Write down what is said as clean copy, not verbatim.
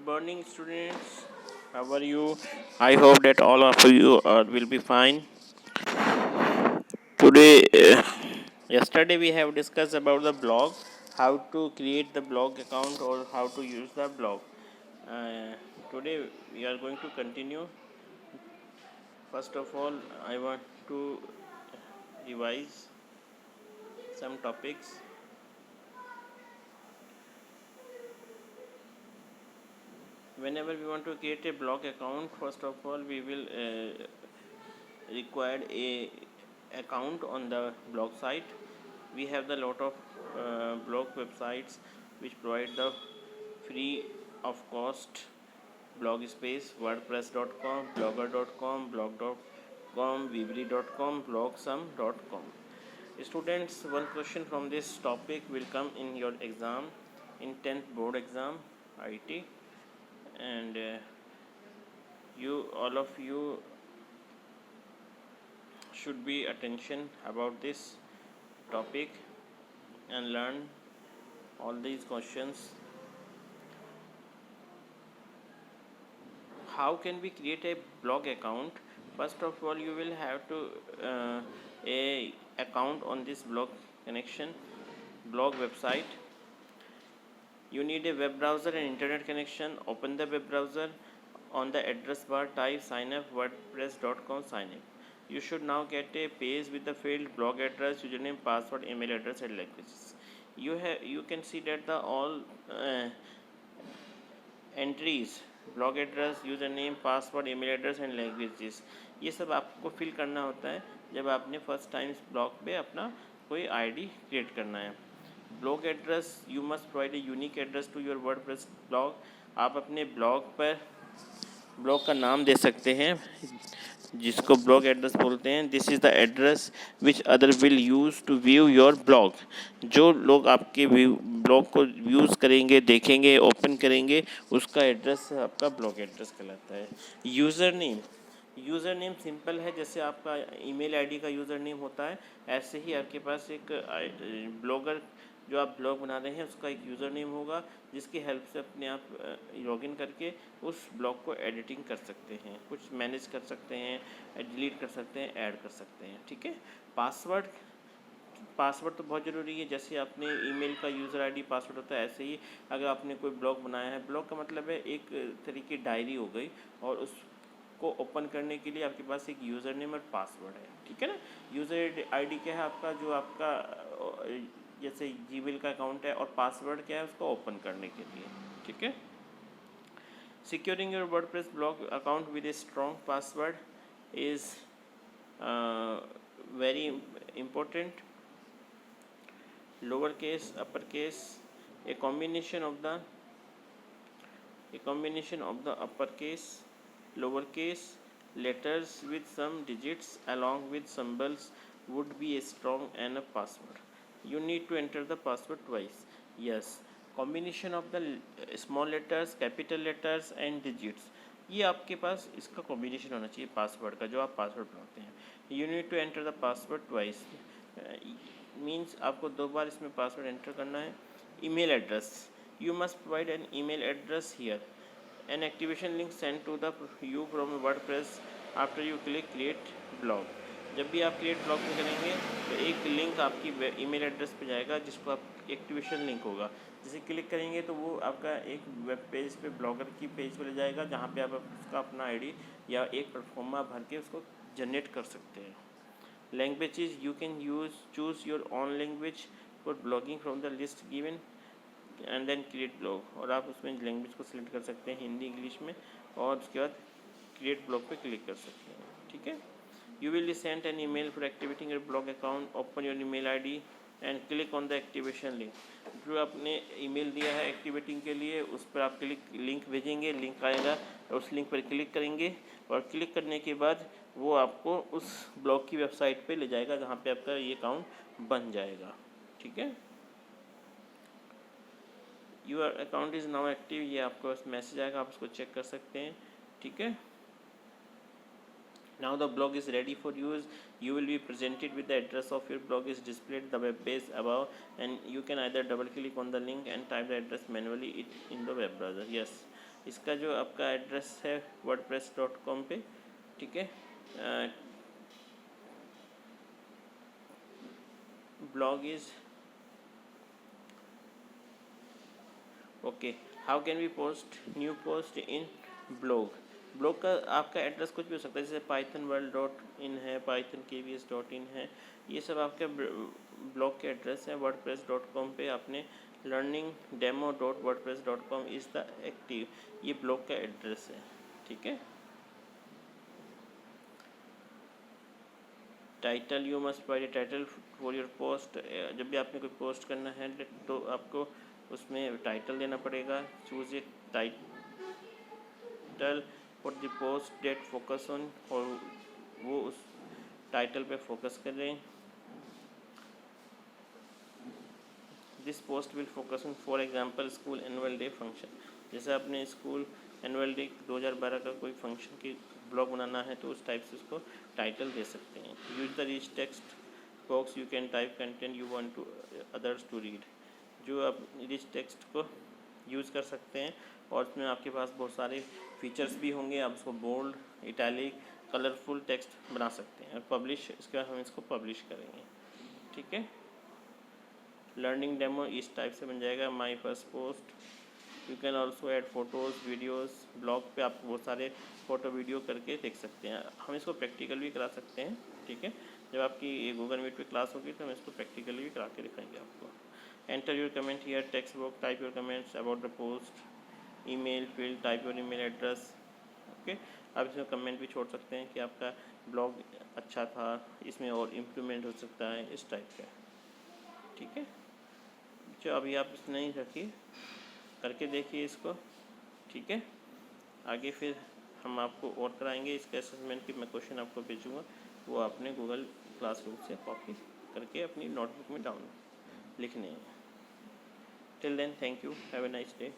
morning, students. How are you? I hope that all of you will be fine. Today, yesterday we have discussed about the blog, how to create the blog account or how to use the blog. Uh, Today we are going to continue. First of all, I want to revise some topics. Whenever we want to create a blog account, first of all we will require a account on the blog site. We have the lot of blog websites which provide the free of cost blog space: wordpress.com, blogger.com, blog.com, weebly.com, blogsome.com. Students, one question from this topic will come in your exam, in 10th board exam IT, and you all of you should be attention about this topic and learn all these questions. How can we create a blog account? First of all, you will have to a account on this blog connection blog website. You need a web browser and internet connection. Open the web browser. On the address bar, type sign up wordpress.com sign up. You should now get a page with the field blog address, username, password, email address, and languages. You can see that the all entries blog address, user name, password, email address and languages, ये सब आपको fill करना होता है जब आपने first time blog पे अपना कोई आईडी क्रिएट करना है. Blog address, you must provide a unique address to your WordPress blog. आप अपने ब्लॉग पर ब्लॉग का नाम दे सकते हैं जिसको ब्लॉग एड्रेस बोलते हैं. This is the address which other will use to view your blog. जो लोग आपके ब्लॉग को यूज़ करेंगे, देखेंगे, ओपन करेंगे, उसका एड्रेस आपका ब्लॉग एड्रेस कहलाता है. यूज़र नेम सिंपल है. जैसे आपका ईमेल आईडी का यूज़र नेम होता है, ऐसे ही आपके पास एक ब्लॉगर जो आप ब्लॉग बना रहे हैं उसका एक यूज़र नेम होगा, जिसकी हेल्प से अपने आप लॉगिन करके उस ब्लॉग को एडिटिंग कर सकते हैं, कुछ मैनेज कर सकते हैं, डिलीट कर सकते हैं, ऐड कर सकते हैं. ठीक है. पासवर्ड तो बहुत ज़रूरी है. जैसे आपने ईमेल का यूज़र आईडी पासवर्ड होता है, ऐसे ही अगर आपने कोई ब्लॉग बनाया है, ब्लॉग का मतलब है एक तरीके डायरी हो गई, और उसको ओपन करने के लिए आपके पास एक यूज़र नेम और पासवर्ड है. ठीक है ना. यूज़र आईडी क्या है आपका, जो आपका जैसे जीमेल का अकाउंट है, और पासवर्ड क्या है उसको ओपन करने के लिए. ठीक है. Securing your WordPress blog account with a strong password is very important. Lower case, upper case, a combination of the uppercase, lowercase letters with some digits along with symbols would be a strong enough password. You need to enter the password twice. Yes, combination of the small letters, capital letters and digits, ये आपके पास इसका combination होना चाहिए password का, जो आप password बनाते हैं. You need to enter the password twice, means आपको 2 बार इसमें पासवर्ड एंटर करना है. Email address, you must provide an email address here. An activation link send to the you from WordPress after you click create blog. जब भी आप create blog में करेंगे तो एक लिंक आपकी ईमेल एड्रेस पे जाएगा, जिसको आप एक्टिवेशन लिंक होगा. जैसे क्लिक करेंगे तो वो आपका एक वेब पेज पे, ब्लॉगर की पेज पे ले जाएगा, जहाँ पे आप उसका अपना आईडी या एक प्लेटफॉर्मा भर के उसको जनरेट कर सकते हैं. Languages, you can choose your own language for blogging from the list given and then create blog. और आप उसमें लैंग्वेज को सिलेक्ट कर सकते हैं हिंदी, इंग्लिश में, और उसके बाद क्रिएट ब्लॉग पे क्लिक कर सकते हैं. ठीक है. You will be sent an email for activating your blog account. Open your email ID and click on the activation link. जो आपने ईमेल दिया है एक्टिवेटिंग के लिए, उस पर आप लिंक भेजेंगे, लिंक आएगा, उस लिंक पर क्लिक करेंगे, और क्लिक करने के बाद वो आपको उस ब्लॉग की वेबसाइट पे ले जाएगा, जहाँ पे आपका ये अकाउंट बन जाएगा. ठीक है. Your account is now active, ये आपको मैसेज आएगा, आप उसको चेक कर सकते हैं. ठीक है. Now the blog is ready for use. You will be presented with the address of your blog is displayed the web page above, and you can either double click on the link and type the address manually in the web browser. Yes, इसका जो आपका address है wordpress.com पे, ठीक है। Blog is okay. How can we post new post in blog. Blog का आपका address कुछ भी हो सकता है, जैसे pythonworld.in है, pythonkbs.in है, ये सब आपके ब्लॉग के एड्रेस है। wordpress.com पे आपने learningdemo.wordpress.com इज़ द एक्टिव, ये ब्लॉग का एड्रेस है, ठीक है। Title, you must provide title for your post. जब भी आपने कोई पोस्ट करना है तो आपको उसमें टाइटल देना पड़ेगा। Choose a title for the post that focus on, और वो उस टाइटल पे फोकस करें। This post will focus on for example school annual day function. जैसे आपने स्कूल एनुअल डे 2012 का कोई फंक्शन की ब्लॉग बनाना है तो उस टाइप से उसको टाइटल दे सकते हैं। Use the rich text box, you can type content you want to others to read. जो आप रिच टेक्स्ट को यूज़ कर सकते हैं और उसमें आपके पास बहुत सारे फीचर्स भी होंगे। आप उसको बोल्ड, इटैलिक, कलरफुल टेक्स्ट बना सकते हैं। और पब्लिश, इसके बाद हम इसको पब्लिश करेंगे, ठीक है। लर्निंग डेमो इस टाइप से बन जाएगा। My first post, you can also add photos videos. Blog पे आप बहुत सारे फ़ोटो वीडियो करके देख सकते हैं। हम इसको प्रैक्टिकल भी करा सकते हैं, ठीक है। जब आपकी गूगल मीट पे क्लास होगी तो हम इसको प्रैक्टिकल भी करा के दिखाएंगे आपको। Enter your comment here, text box, type your comments about the post, email field, type your email address, okay. आप इसमें कमेंट भी छोड़ सकते हैं कि आपका ब्लॉग अच्छा था, इसमें और इम्प्रूवमेंट हो सकता है, इस टाइप का, ठीक है। जो अभी आप नहीं रखिए, करके देखिए इसको, ठीक है। आगे फिर हम आपको और कराएंगे। इसका असेसमेंट की मैं क्वेश्चन आपको भेजूँगा, वो आपने गूगल क्लासरूम से कॉपी करके अपनी नोटबुक में डाउन लिखने हैं। Till then, thank you, have a nice day.